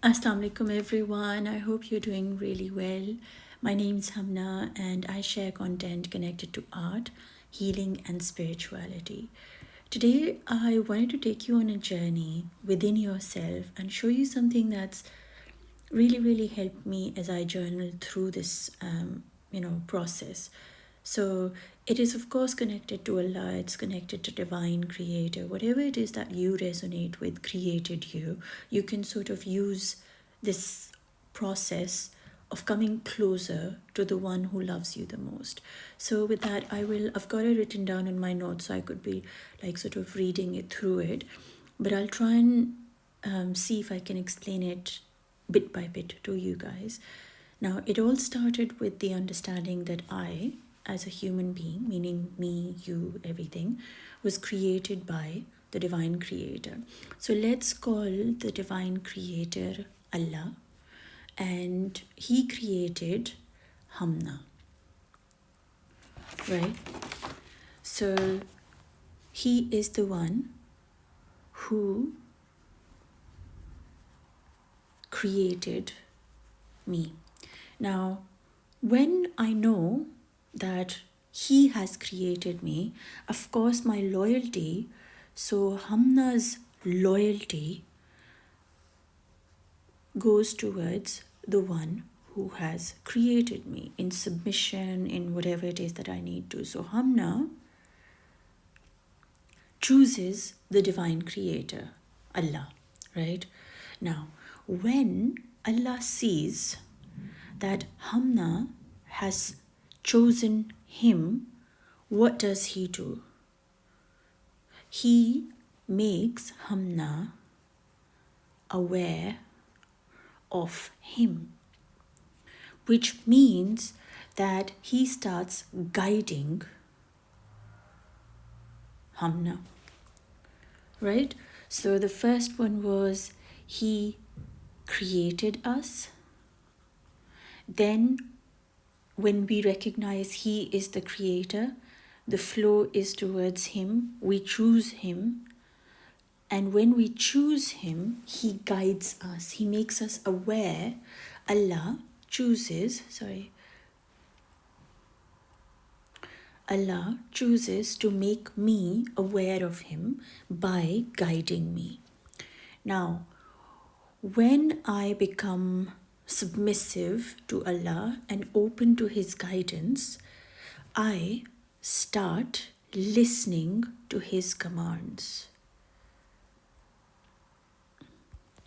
Assalamu alaikum everyone. I hope you're doing really well. My name's HUMNA and I share content connected to art, healing and spirituality. Today I wanted to take you on a journey within yourself and show you something that's really helped me as I journal through this process. So it is of course connected to Allah, it's connected to divine creator. Whatever it is that you resonate with created you, you can sort of use this process of coming closer to the one who loves you the most. So with that, I've got it written down in my notes so I could be like sort of reading it through it, but I'll try and see if I can explain it bit by bit to you guys. Now, it all started with the understanding that I, as a human being, meaning me, you, everything, was created by the divine creator. So let's call the divine creator Allah, and he created HUMNA, right? So he is the one who created me. Now, when I know that he has created me, of course, my loyalty, so Hamna's loyalty goes towards the one who has created me in submission, in whatever it is that I need to. So Hamna chooses the divine creator, Allah, right? Now, when Allah sees that Hamna has chosen him, what does he do? He makes Hamna aware of him, which means that he starts guiding Hamna, right? So the first one was he created us. Then when we recognize he is the creator, the flow is towards him, we choose him. And when we choose him, he guides us, he makes us aware. Allah chooses to make me aware of him by guiding me. Now, when I become submissive to Allah and open to his guidance, I start listening to his commands.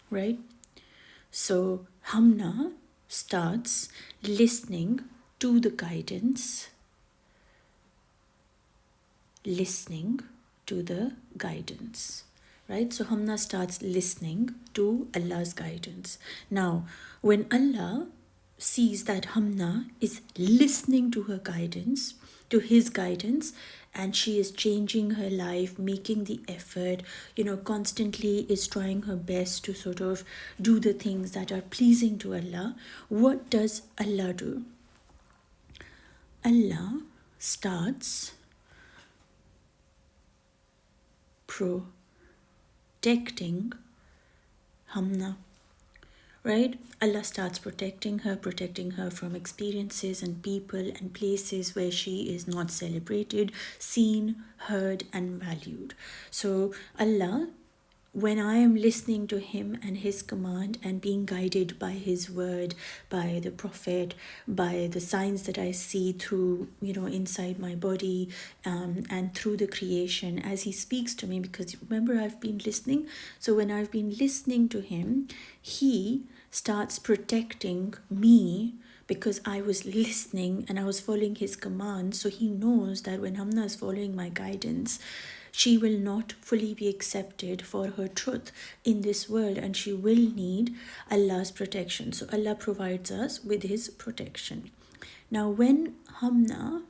Right? So Hamna starts listening to the guidance, right? So Hamna starts listening to Allah's guidance. Now, when Allah sees that Hamna is listening to her guidance, to his guidance, and she is changing her life, making the effort, constantly is trying her best to sort of do the things that are pleasing to Allah, what does Allah do? Allah starts protecting Hamna, right? Allah starts protecting her from experiences and people and places where she is not celebrated, seen, heard, and valued. So Allah, when I am listening to him and his command and being guided by his word, by the prophet, by the signs that I see through, inside my body, and through the creation as he speaks to me, because remember, I've been listening. So when I've been listening to him, he starts protecting me because I was listening and I was following his commands. So he knows that when Hamna is following my guidance, she will not fully be accepted for her truth in this world, and she will need Allah's protection. So Allah provides us with his protection. Now, when Hamna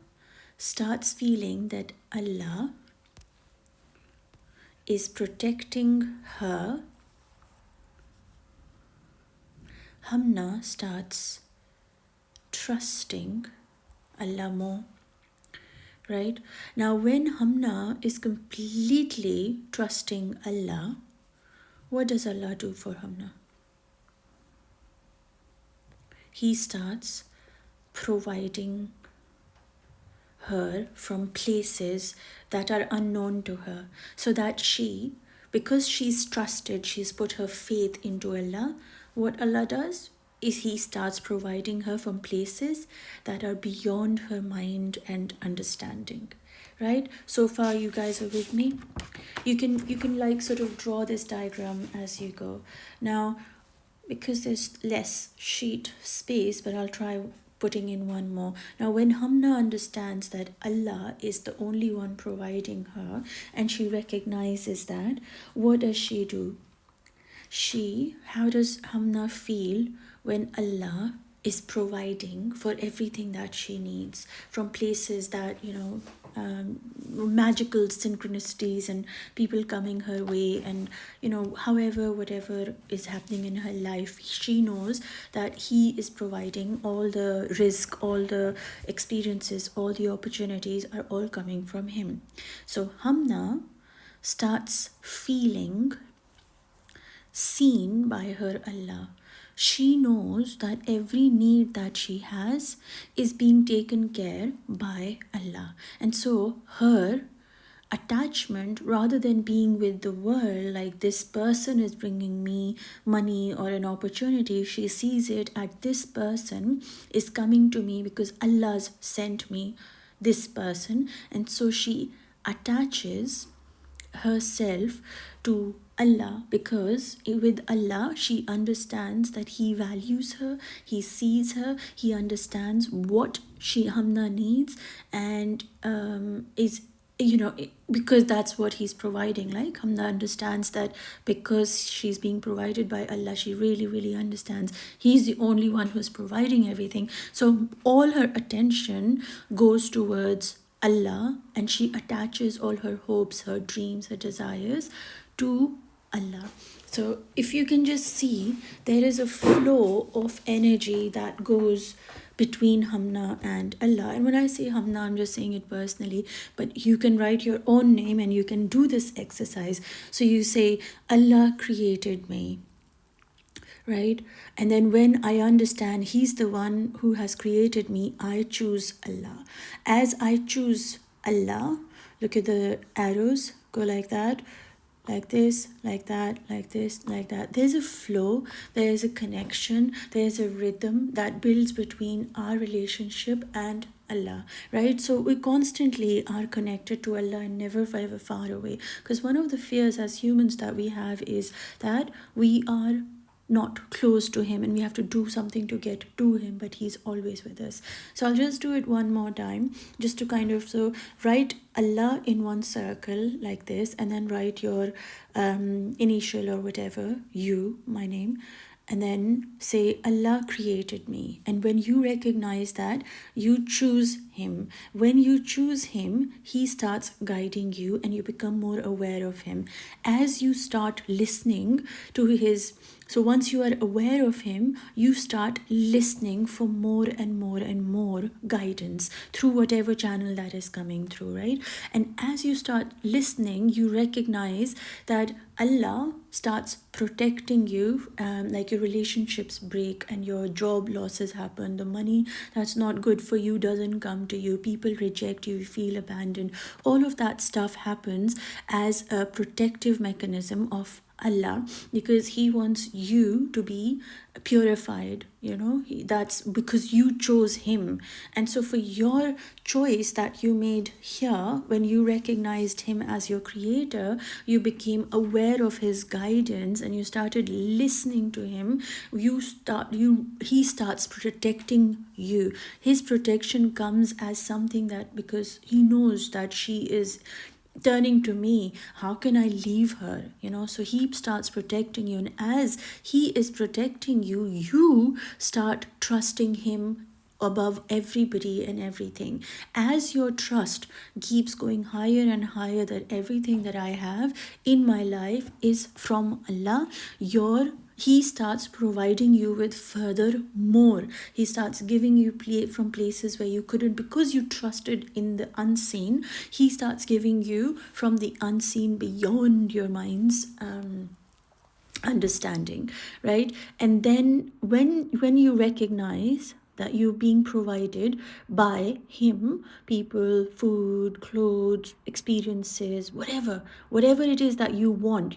starts feeling that Allah is protecting her, Hamna starts trusting Allah more. Right? Now, when Hamna is completely trusting Allah, what does Allah do for Hamna? he starts providing her from places that are unknown to her, so that she, because she's trusted, she's put her faith into Allah, what Allah does is he starts providing her from places that are beyond her mind and understanding. Right? So far you guys are with me? You can like sort of draw this diagram as you go. Now, because there's less sheet space, but I'll try putting in one more. Now, when Hamna understands that Allah is the only one providing her, and she recognizes that, what does she do? How does Hamna feel when Allah is providing for everything that she needs from places that, magical synchronicities and people coming her way, and however, whatever is happening in her life, she knows that he is providing all the risk, all the experiences, all the opportunities are all coming from him. So Hamna starts feeling seen by her Allah. She knows that every need that she has is being taken care by Allah. And so her attachment, rather than being with the world, like this person is bringing me money or an opportunity, she sees it at this person is coming to me because Allah's sent me this person. And so she attaches herself to Allah, because with Allah she understands that he values her, he sees her, he understands what she Hamna needs, and is because that's what he's providing. Like Hamna understands that because she's being provided by Allah, she really, really understands he's the only one who's providing everything. So all her attention goes towards Allah, and she attaches all her hopes, her dreams, her desires to Allah. So if you can just see, there is a flow of energy that goes between Hamna and Allah. And when I say Hamna, I'm just saying it personally, but you can write your own name and you can do this exercise. So you say, Allah created me. Right? And then when I understand he's the one who has created me, I choose Allah. As I choose Allah, look at the arrows, go like that, like this, like that, like this, like that. There's a flow, there's a connection, there's a rhythm that builds between our relationship and Allah, right? So we constantly are connected to Allah and never ever far away. Because one of the fears as humans that we have is that we are not close to him and we have to do something to get to him, but he's always with us. So I'll just do it one more time, just to kind of, so write Allah in one circle like this, and then write your initial or whatever, you, my name, and then say Allah created me. And when you recognize that, you choose him. When you choose him, he starts guiding you and you become more aware of him. As you start listening to his, so once you are aware of him, you start listening for more and more and more guidance through whatever channel that is coming through, right? And as you start listening, you recognize that Allah starts protecting you, like your relationships break and your job losses happen, the money that's not good for you doesn't come to you, people reject you, you feel abandoned. All of that stuff happens as a protective mechanism of Allah, because he wants you to be purified, that's because you chose him. And so for your choice that you made here, when you recognized him as your creator, you became aware of his guidance and you started listening to him, he starts protecting you. His protection comes as something that, because he knows that she is turning to me, how can I leave her? So he starts protecting you, and as he is protecting you, you start trusting him above everybody and everything. As your trust keeps going higher and higher, that everything that I have in my life is from Allah, he starts providing you with further more. He starts giving you from places where you couldn't, because you trusted in the unseen. He starts giving you from the unseen beyond your mind's understanding, right? And then when you recognize that you're being provided by him, people, food, clothes, experiences, whatever it is that you want,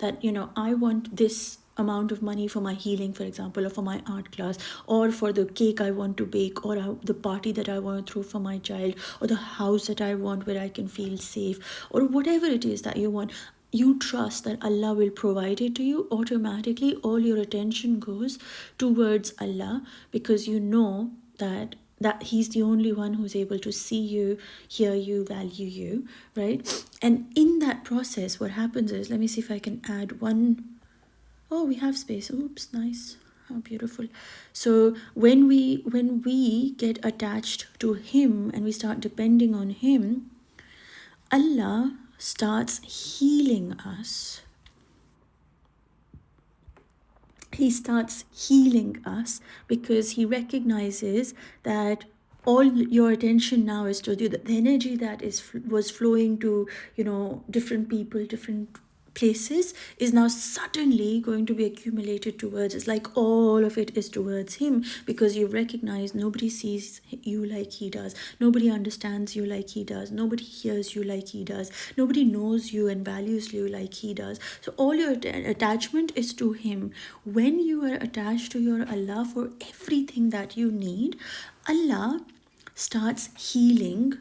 that I want this amount of money for my healing, for example, or for my art class, or for the cake I want to bake, or the party that I want to throw for my child, or the house that I want where I can feel safe, or whatever it is that you want. You trust that Allah will provide it to you automatically. All your attention goes towards Allah, because you know that he's the only one who's able to see you, hear you, value you, right? And in that process, what happens is, let me see if I can add one. Oh, we have space. Oops, nice. How beautiful. So when we get attached to him and we start depending on him, Allah starts healing us. He starts healing us because he recognizes that all your attention now is to the energy that was flowing to different people, different places, is now suddenly going to be accumulated towards. It's like all of it is towards him, because you recognize nobody sees you like he does, nobody understands you like he does, nobody hears you like he does, nobody knows you and values you like he does. So all your attachment is to him. When you are attached to your Allah for everything that you need, Allah starts healing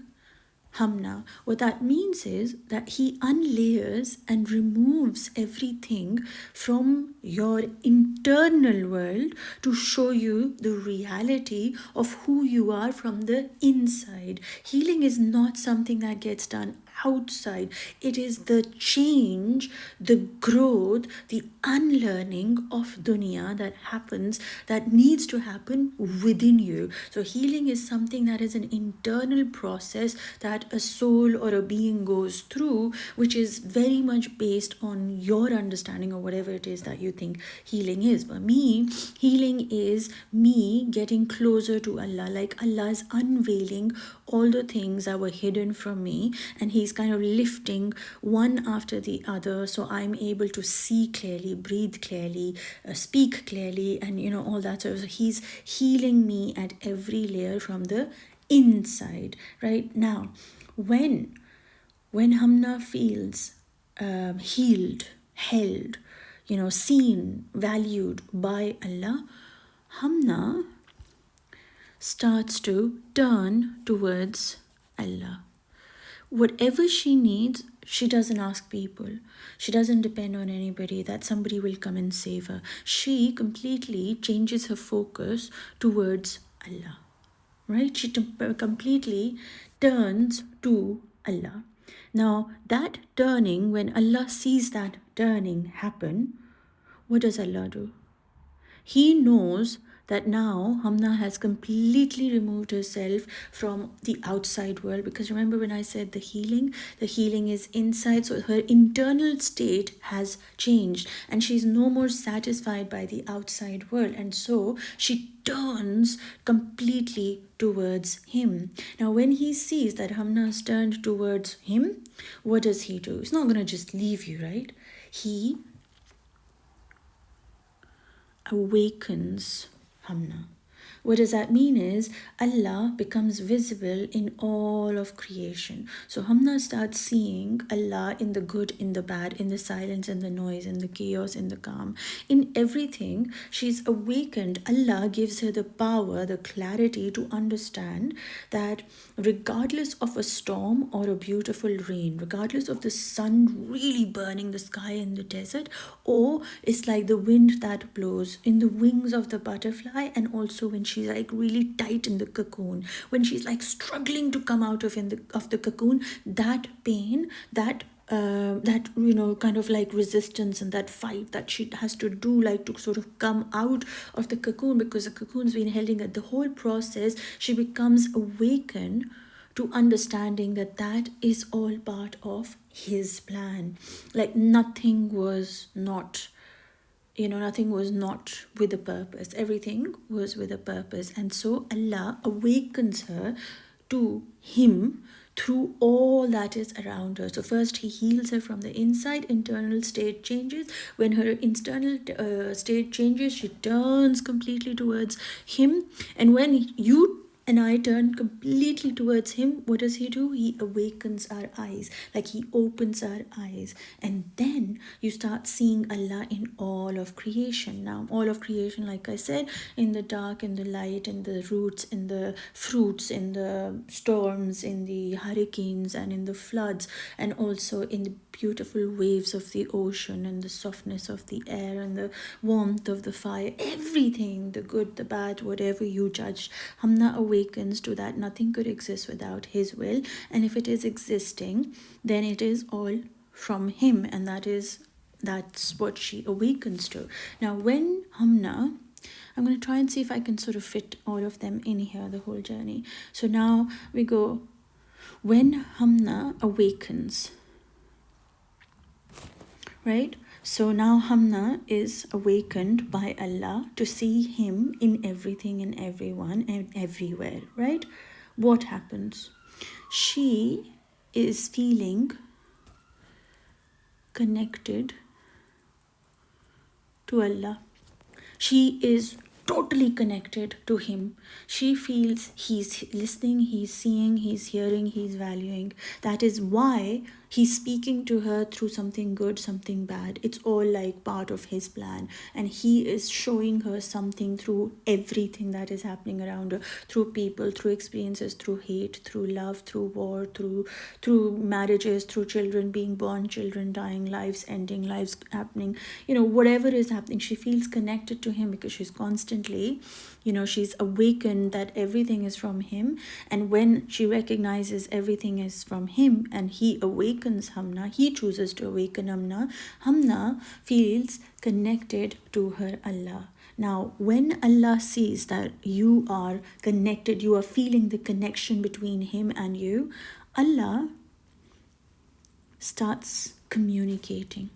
HUMNA. What that means is that he unlayers and removes everything from your internal world to show you the reality of who you are from the inside. Healing is not something that gets done outside. It is the change, the growth, the unlearning of dunya that needs to happen within you. So healing is something that is an internal process that a soul or a being goes through, which is very much based on your understanding of whatever it is that you think healing is. For me, healing is me getting closer to Allah, like Allah is unveiling all the things that were hidden from me, and he's kind of lifting one after the other, so I'm able to see clearly, breathe clearly, speak clearly, and all that sort of. He's healing me at every layer from the inside. Right now, when HUMNA feels healed, held, seen, valued by Allah, HUMNA starts to turn towards Allah. Whatever she needs, she doesn't ask people. She doesn't depend on anybody that somebody will come and save her. She completely changes her focus towards Allah. Right? She completely turns to Allah. Now, that turning, when Allah sees that turning happen, what does Allah do? He knows that now HUMNA has completely removed herself from the outside world, because remember when I said the healing is inside. So her internal state has changed and she's no more satisfied by the outside world, and so she turns completely towards him. Now when he sees that HUMNA has turned towards him, what does he do? He's not going to just leave you, right? He awakens HUMNA. What does that mean is Allah becomes visible in all of creation. So HUMNA starts seeing Allah in the good, in the bad, in the silence, in the noise, in the chaos, in the calm. In everything, she's awakened. Allah gives her the power, the clarity to understand that regardless of a storm or a beautiful rain, regardless of the sun really burning the sky in the desert, or it's like the wind that blows in the wings of the butterfly, and also when she's like really tight in the cocoon, when she's like struggling to come out of the cocoon, that pain, that kind of like resistance and that fight that she has to do, like to sort of come out of the cocoon, because the cocoon's been holding at the whole process, she becomes awakened to understanding that is all part of his plan. Like nothing was not with a purpose. Everything was with a purpose. And so Allah awakens her to him through all that is around her. So first he heals her from the inside, internal state changes. When her internal state changes, she turns completely towards him. And when you and I turn completely towards him, what does he do? He awakens our eyes, like he opens our eyes. And then you start seeing Allah in all of creation. Now, all of creation, like I said, in the dark, in the light, in the roots, in the fruits, in the storms, in the hurricanes, and in the floods, and also in the beautiful waves of the ocean, and the softness of the air, and the warmth of the fire. Everything, the good, the bad, whatever you judged, Hamna awakens to that nothing could exist without his will. And if it is existing, then it is all from him, and that's what she awakens to. Now when Hamna, I'm going to try and see if I can sort of fit all of them in here, the whole journey. So now we go, when Hamna awakens, right? So now Hamna is awakened by Allah to see him in everything and everyone and everywhere, right? What happens? She is feeling connected to Allah. She is totally connected to him. She feels he's listening, he's seeing, he's hearing, he's valuing. That is why he's speaking to her through something good, something bad. It's all like part of his plan. And he is showing her something through everything that is happening around her, through people, through experiences, through hate, through love, through war, through marriages, through children being born, children dying, lives ending, lives happening. Whatever is happening, she feels connected to him because she's constantly, she's awakened that everything is from him. And when she recognizes everything is from him and he awakens Hamna, he chooses to awaken Hamna feels connected to her Allah. Now, when Allah sees that you are connected, you are feeling the connection between him and you, Allah starts communicates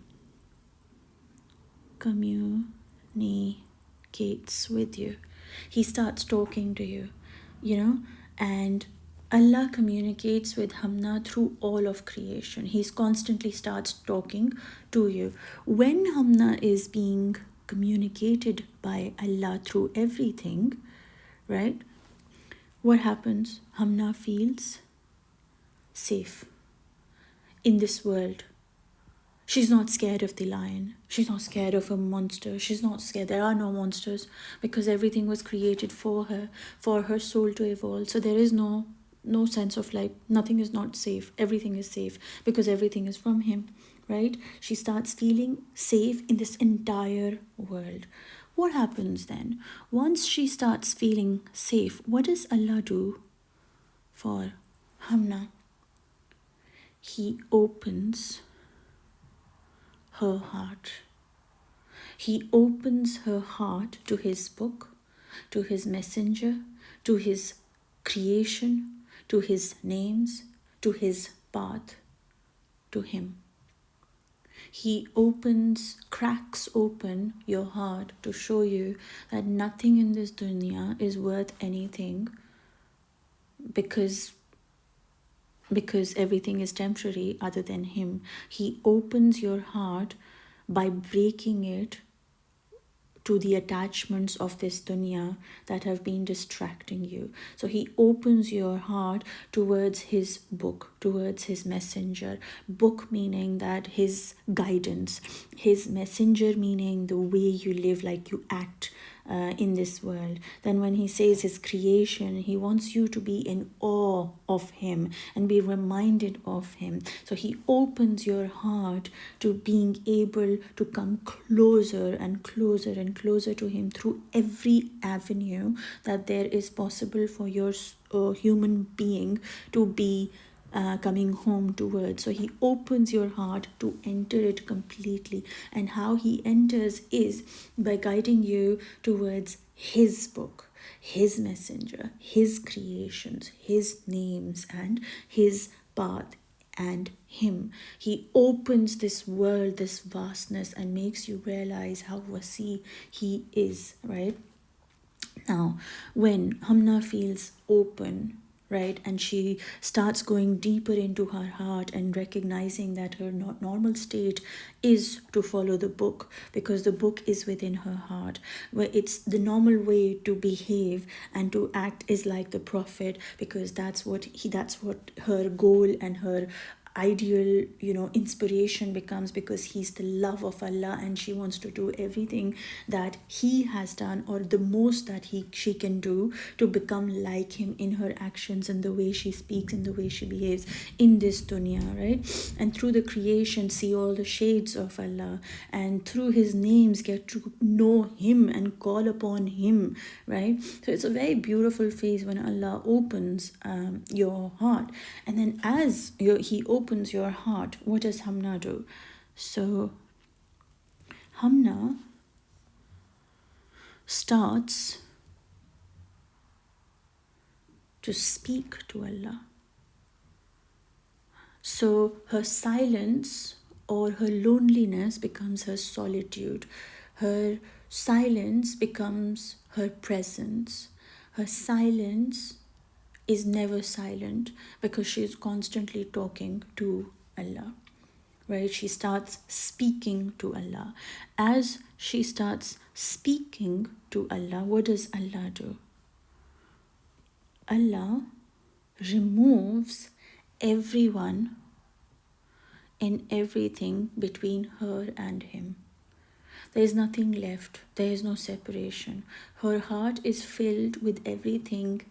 with you. He starts talking to you, and Allah communicates with Hamna through all of creation. He constantly starts talking to you. When Hamna is being communicated by Allah through everything, right? What happens? Hamna feels safe in this world. She's not scared of the lion. She's not scared of a monster. She's not scared. There are no monsters because everything was created for her soul to evolve. So there is no sense of like, nothing is not safe. Everything is safe because everything is from him, right? She starts feeling safe in this entire world. What happens then? Once she starts feeling safe, what does Allah do for Hamna? He opens her heart. He opens her heart to his book, to his messenger, to his creation, to his names, to his path, to him. He cracks open your heart to show you that nothing in this dunya is worth anything because everything is temporary other than him. He opens your heart by breaking it to the attachments of this dunya that have been distracting you. So he opens your heart towards his book, towards his messenger. Book meaning that his guidance, his messenger meaning the way you live, like you act in this world. Then when he says his creation, he wants you to be in awe of him and be reminded of him. So he opens your heart to being able to come closer and closer and closer to him through every avenue that there is possible for your human being to be coming home towards. So he opens your heart to enter it completely. And how he enters is by guiding you towards his book, his messenger, his creations, his names, and his path and him. He opens this world, this vastness, and makes you realize how wasi he is, right? Now, when Hamna feels open, right? And she starts going deeper into her heart and recognizing that her normal state is to follow the book, because the book is within her heart, where it's the normal way to behave and to act is like the prophet, because that's what her goal and her ideal, inspiration becomes, because he's the love of Allah, and she wants to do everything that he has done, or the most that she can do, to become like him in her actions, in the way she speaks, in the way she behaves in this dunya, right? And through the creation see all the shades of Allah, and through his names get to know him and call upon him, right? So it's a very beautiful phase when Allah opens your heart. And then as he opens your heart, what does Hamna do? So Hamna starts to speak to Allah. So her silence or her loneliness becomes her solitude. Her silence becomes her presence. Her silence is never silent, because she is constantly talking to Allah, right? She starts speaking to Allah. As she starts speaking to Allah, what does Allah do? Allah removes everyone and everything between her and him. There is nothing left. There is no separation. Her heart is filled with everything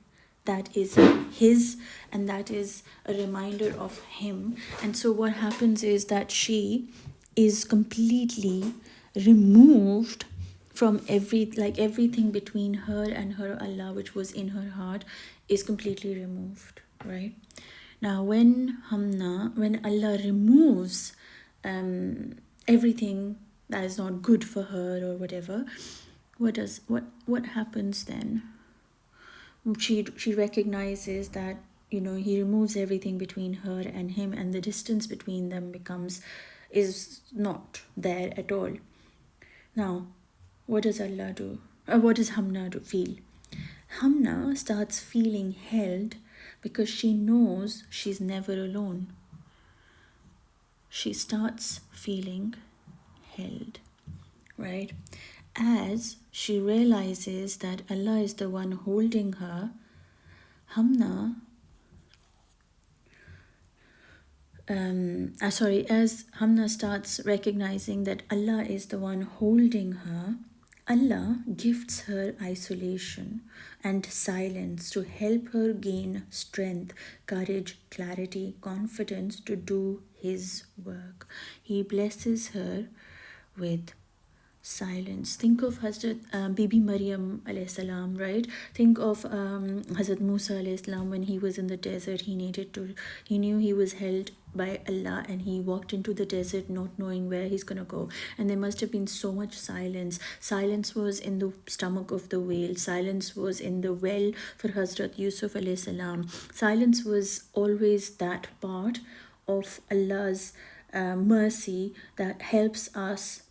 that is his, and that is a reminder of him. And so what happens is that she is completely removed from everything between her and her Allah, which was in her heart, is completely removed, right? Now when Allah removes everything that is not good for her or whatever, what happens then? She recognizes that he removes everything between her and him, and the distance between them is not there at all. Now what does Allah do? What does Hamna feel? Hamna starts feeling held, because she knows she's never alone. She starts feeling held, right? As she realizes that Allah is the one holding her, Hamna, as Hamna starts recognizing that Allah is the one holding her, Allah gifts her isolation and silence to help her gain strength, courage, clarity, confidence to do his work. He blesses her with silence. Think of Hazrat Bibi Maryam alayhi salam, right? Think of Hazrat Musa alayhi salam. When he was in the desert, he knew he was held by Allah, and he walked into the desert not knowing where he's gonna go. And there must have been so much silence. Silence was in the stomach of the whale. Silence was in the well for Hazrat Yusuf alayhi salam. Silence was always that part of Allah's mercy that helps us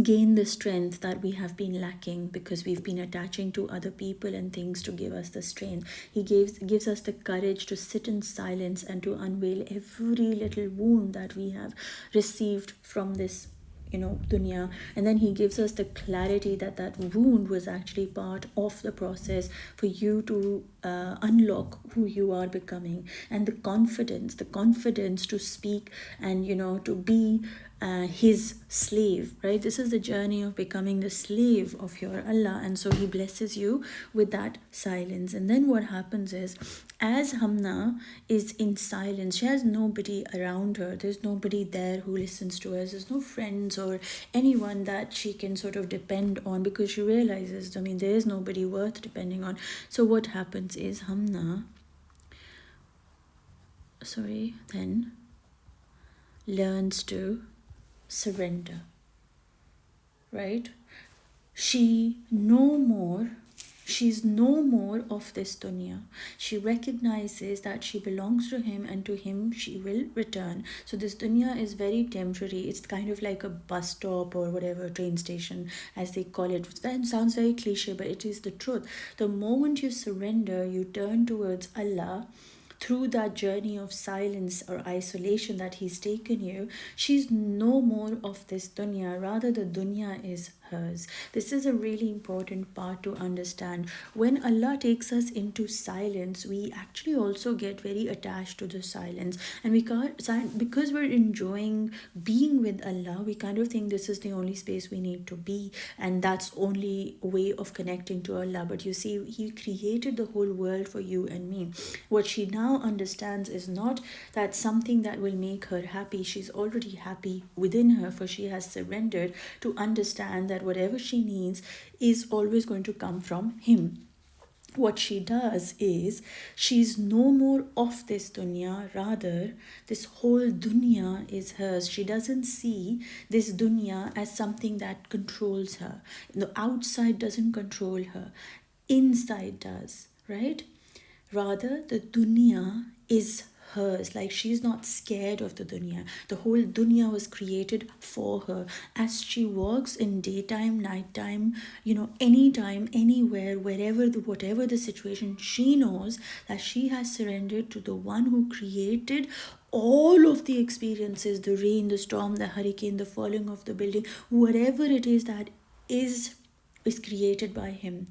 gain the strength that we have been lacking, because we've been attaching to other people and things to give us the strength. He gives us the courage to sit in silence and to unveil every little wound that we have received from this dunya. And then he gives us the clarity that wound was actually part of the process for you to unlock who you are becoming, and the confidence to speak and to be his slave, right? This is the journey of becoming the slave of your Allah. And so he blesses you with that silence. And then what happens is, as Hamna is in silence, she has nobody around her. There's nobody there who listens to her. There's no friends or anyone that she can sort of depend on, because she realizes, there is nobody worth depending on. So what happens is Hamna then learns to surrender, right? She no more She's no more of this dunya. She recognizes that she belongs to him and to him she will return. So this dunya is very temporary. It's kind of like a bus stop or whatever, train station as they call it. That sounds very cliche, but it is the truth. The moment you surrender, you turn towards Allah through that journey of silence or isolation that he's taken you, she's no more of this dunya. Rather, the dunya is hers. This is a really important part to understand. When Allah takes us into silence, we actually also get very attached to the silence, and we can't, because we're enjoying being with Allah, we kind of think this is the only space we need to be, and that's only way of connecting to Allah. But you see, he created the whole world for you and me. What she now understands is not that something that will make her happy. She's already happy within her, for she has surrendered to understand that whatever she needs is always going to come from him. What she does is she's no more of this dunya, rather this whole dunya is hers. She doesn't see this dunya as something that controls her. The outside doesn't control her, inside does, right? Rather, the dunya is hers. Like, she's not scared of the dunya. The whole dunya was created for her. As she walks in daytime, nighttime, anytime, anywhere, wherever, whatever the situation, she knows that she has surrendered to the one who created all of the experiences, the rain, the storm, the hurricane, the falling of the building, whatever it is that is created by him.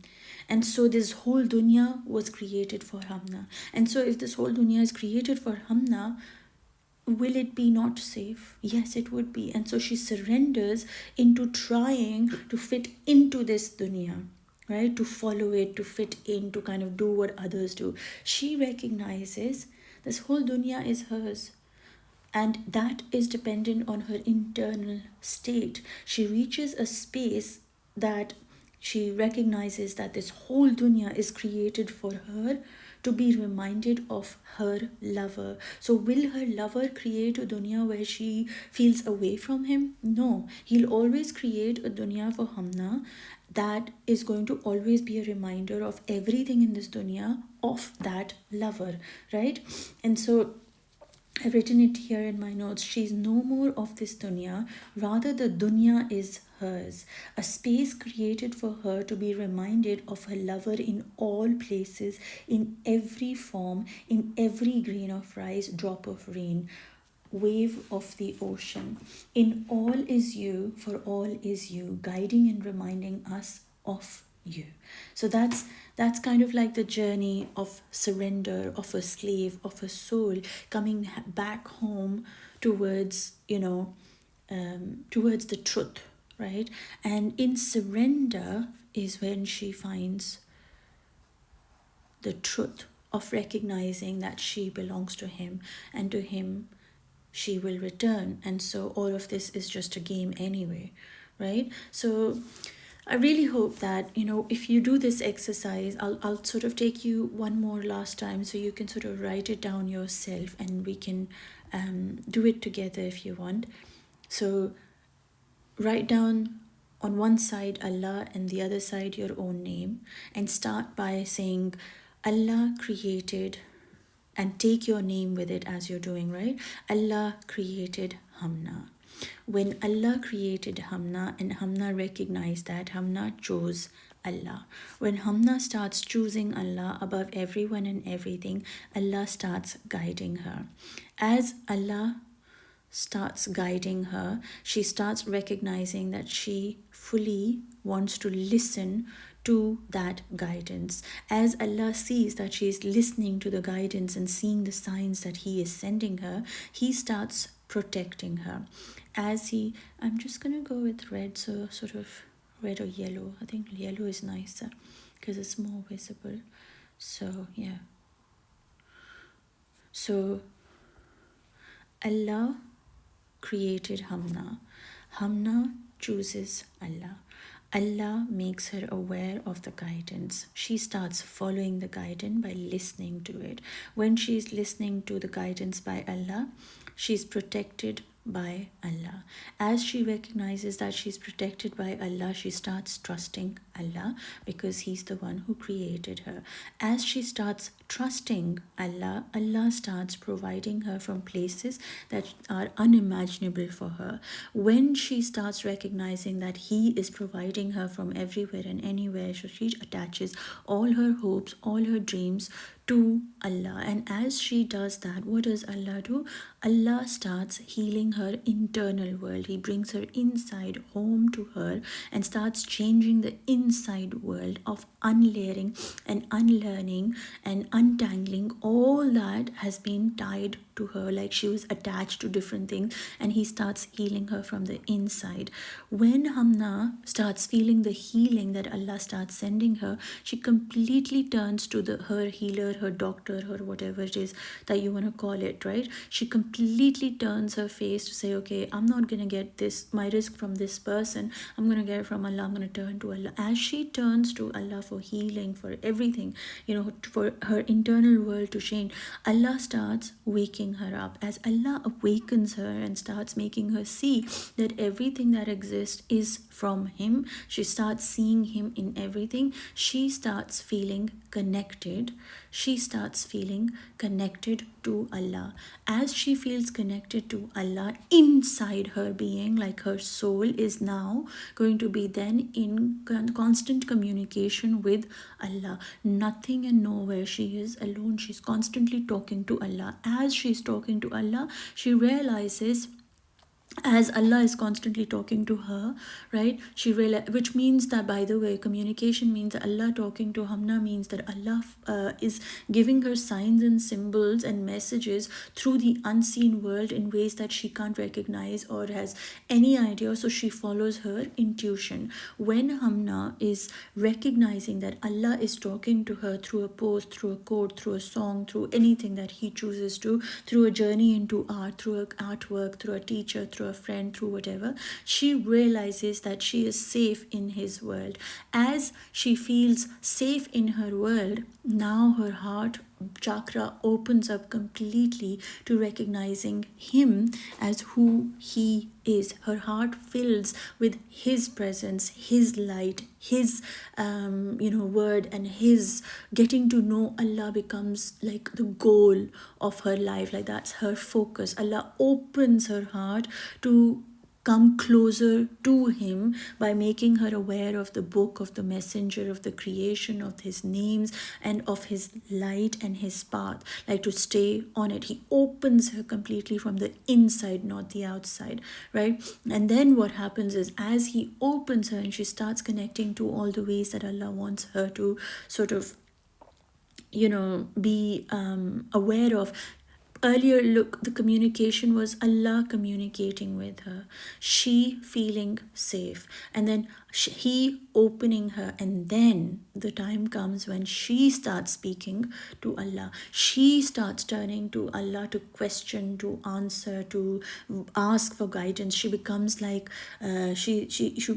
And so this whole dunya was created for Hamna. And so if this whole dunya is created for Hamna, will it be not safe? Yes, it would be. And so she surrenders into trying to fit into this dunya, right? To follow it, to fit in, to kind of do what others do. She recognizes this whole dunya is hers. And that is dependent on her internal state. She reaches a space that she recognizes that this whole dunya is created for her to be reminded of her lover. So will her lover create a dunya where she feels away from him? No. He'll always create a dunya for Hamna that is going to always be a reminder of everything in this dunya of that lover, right? And so I've written it here in my notes. She's no more of this dunya. Rather, the dunya is hers. A space created for her to be reminded of her lover in all places, in every form, in every grain of rice, drop of rain, wave of the ocean. In all is you, for all is you, guiding and reminding us of you. So that's kind of like the journey of surrender, of a slave, of a soul coming back home towards towards the truth, right? And in surrender is when she finds the truth of recognizing that she belongs to him, and to him she will return. And so all of this is just a game anyway, right? So I really hope that, if you do this exercise, I'll sort of take you one more last time so you can sort of write it down yourself, and we can do it together if you want. So write down on one side Allah and the other side your own name, and start by saying Allah created, and take your name with it as you're doing, right? Allah created Hamna. When Allah created Hamna and Hamna recognized that, Hamna chose Allah. When Hamna starts choosing Allah above everyone and everything, Allah starts guiding her. As Allah starts guiding her, she starts recognizing that she fully wants to listen to that guidance. As Allah sees that she is listening to the guidance and seeing the signs that he is sending her, he starts protecting her. I'm just gonna go with red, so sort of red or yellow. I think yellow is nicer because it's more visible. So yeah. So Allah created Hamna. Hamna chooses Allah. Allah makes her aware of the guidance. She starts following the guidance by listening to it. When she's listening to the guidance by Allah, she's protected by Allah. As she recognizes that she's protected by Allah, she starts trusting Allah because He's the one who created her. As she starts trusting Allah, Allah starts providing her from places that are unimaginable for her. When she starts recognizing that He is providing her from everywhere and anywhere, so she attaches all her hopes, all her dreams to Allah. And as she does that, what does Allah do? Allah starts healing her internal world. He brings her inside home to her and starts changing the inside world of unlayering and unlearning and untangling all that has been tied to her, like she was attached to different things, and He starts healing her from the inside. When Hamna starts feeling the healing that Allah starts sending her, she completely turns to her healer, her doctor, her whatever it is that you want to call it, right? She completely turns her face to say, okay, I'm not going to get my risk from this person. I'm going to get it from Allah. I'm going to turn to Allah. As she turns to Allah for healing, for everything, for her internal world to change, Allah starts waking her up. As Allah awakens her and starts making her see that everything that exists is from Him, she starts seeing Him in everything. She starts feeling connected. She starts feeling connected to Allah. As she feels connected to Allah inside her being, like her soul is now going to be then in constant communication with Allah. Nothing and nowhere, she is alone. She's constantly talking to Allah. As she's talking to Allah, she realizes, as Allah is constantly talking to her, right? Which means that, by the way, communication means that Allah talking to Hamna means that Allah is giving her signs and symbols and messages through the unseen world in ways that she can't recognize or has any idea. So she follows her intuition. When Hamna is recognizing that Allah is talking to her through a post, through a quote, through a song, through anything that He chooses to, through a journey into art, through an artwork, through a teacher, through a friend, through whatever, she realizes that she is safe in His world. As she feels safe in her world, now her heart chakra opens up completely to recognizing Him as who He is. Her heart fills with His presence, His light, His word, and His getting to know Allah becomes like the goal of her life. Like that's her focus. Allah opens her heart to come closer to Him by making her aware of the book, of the messenger, of the creation, of His names, and of His light and His path, like to stay on it. He opens her completely from the inside, not the outside, right? And then what happens is, as He opens her and she starts connecting to all the ways that Allah wants her to sort of be aware of. Earlier, look, the communication was Allah communicating with her, she feeling safe, and then He opening her. And then the time comes when she starts speaking to Allah. She starts turning to Allah to question, to answer, to ask for guidance. She becomes like, she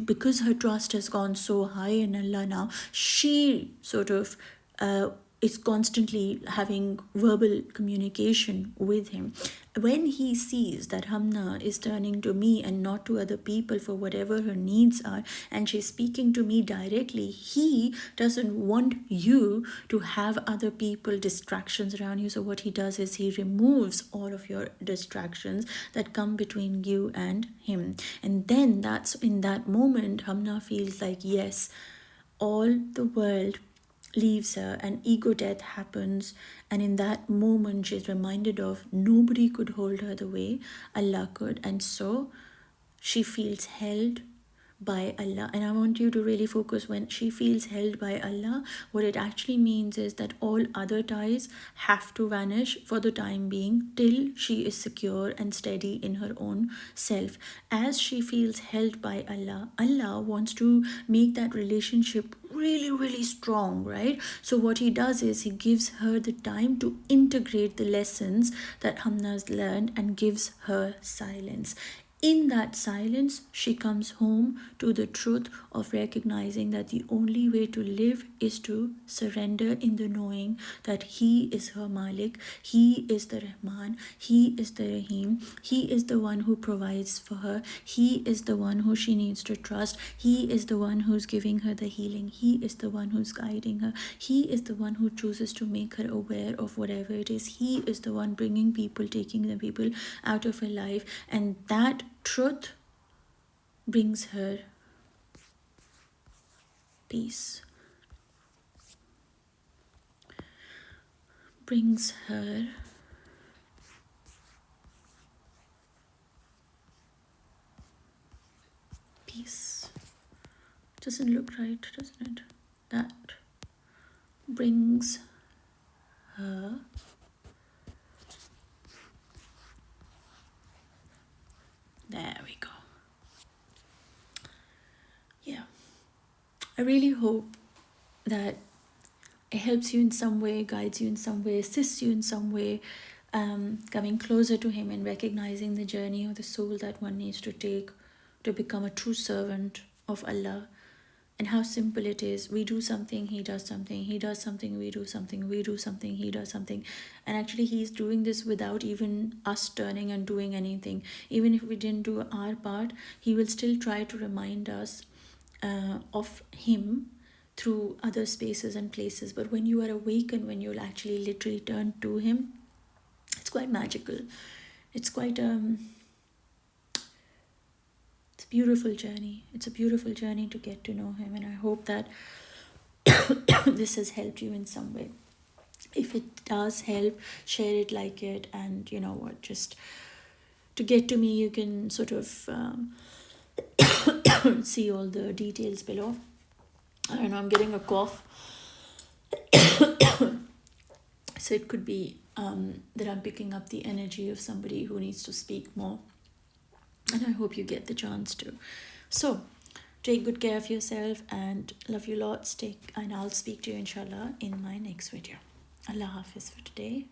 because her trust has gone so high in Allah now, she sort of is constantly having verbal communication with Him. When He sees that Hamna is turning to me and not to other people for whatever her needs are, and she's speaking to me directly, He doesn't want you to have other people distractions around you. So what He does is He removes all of your distractions that come between you and Him. And then that's in that moment Hamna feels like, yes, all the world leaves her and ego death happens. And in that moment she's reminded of nobody could hold her the way Allah could. And so she feels held by Allah. And I want you to really focus, when she feels held by Allah, what it actually means is that all other ties have to vanish for the time being till she is secure and steady in her own self. As she feels held by Allah, Allah wants to make that relationship really, really strong, right? So what He does is He gives her the time to integrate the lessons that Hamna's learned and gives her silence. In that silence, she comes home to the truth of recognizing that the only way to live is to surrender in the knowing that He is her Malik, He is the Rahman, He is the Rahim, He is the one who provides for her, He is the one who she needs to trust, He is the one who's giving her the healing, He is the one who's guiding her, He is the one who chooses to make her aware of whatever it is, He is the one bringing people, taking the people out of her life, and that truth brings her peace, brings her peace. Doesn't look right, doesn't it? That brings her there we go. Yeah, I really hope that it helps you in some way, guides you in some way, assists you in some way, coming closer to Him and recognizing the journey of the soul that one needs to take to become a true servant of Allah, and how simple it is. We do something, He does something, He does something, we do something, we do something, He does something. And actually He's doing this without even us turning and doing anything. Even if we didn't do our part, He will still try to remind us of Him through other spaces and places. But when you are awakened, when you'll actually literally turn to Him, it's quite magical. It's quite it's a beautiful journey. It's a beautiful journey to get to know Him, and I hope that this has helped you in some way. If it does help, share it, like it, and you know what, just to get to me, you can sort of see all the details below. I don't know, I'm getting a cough. So it could be that I'm picking up the energy of somebody who needs to speak more. And I hope you get the chance to. So, take good care of yourself and love you lots. And I'll speak to you inshallah in my next video. Allah Hafiz for today.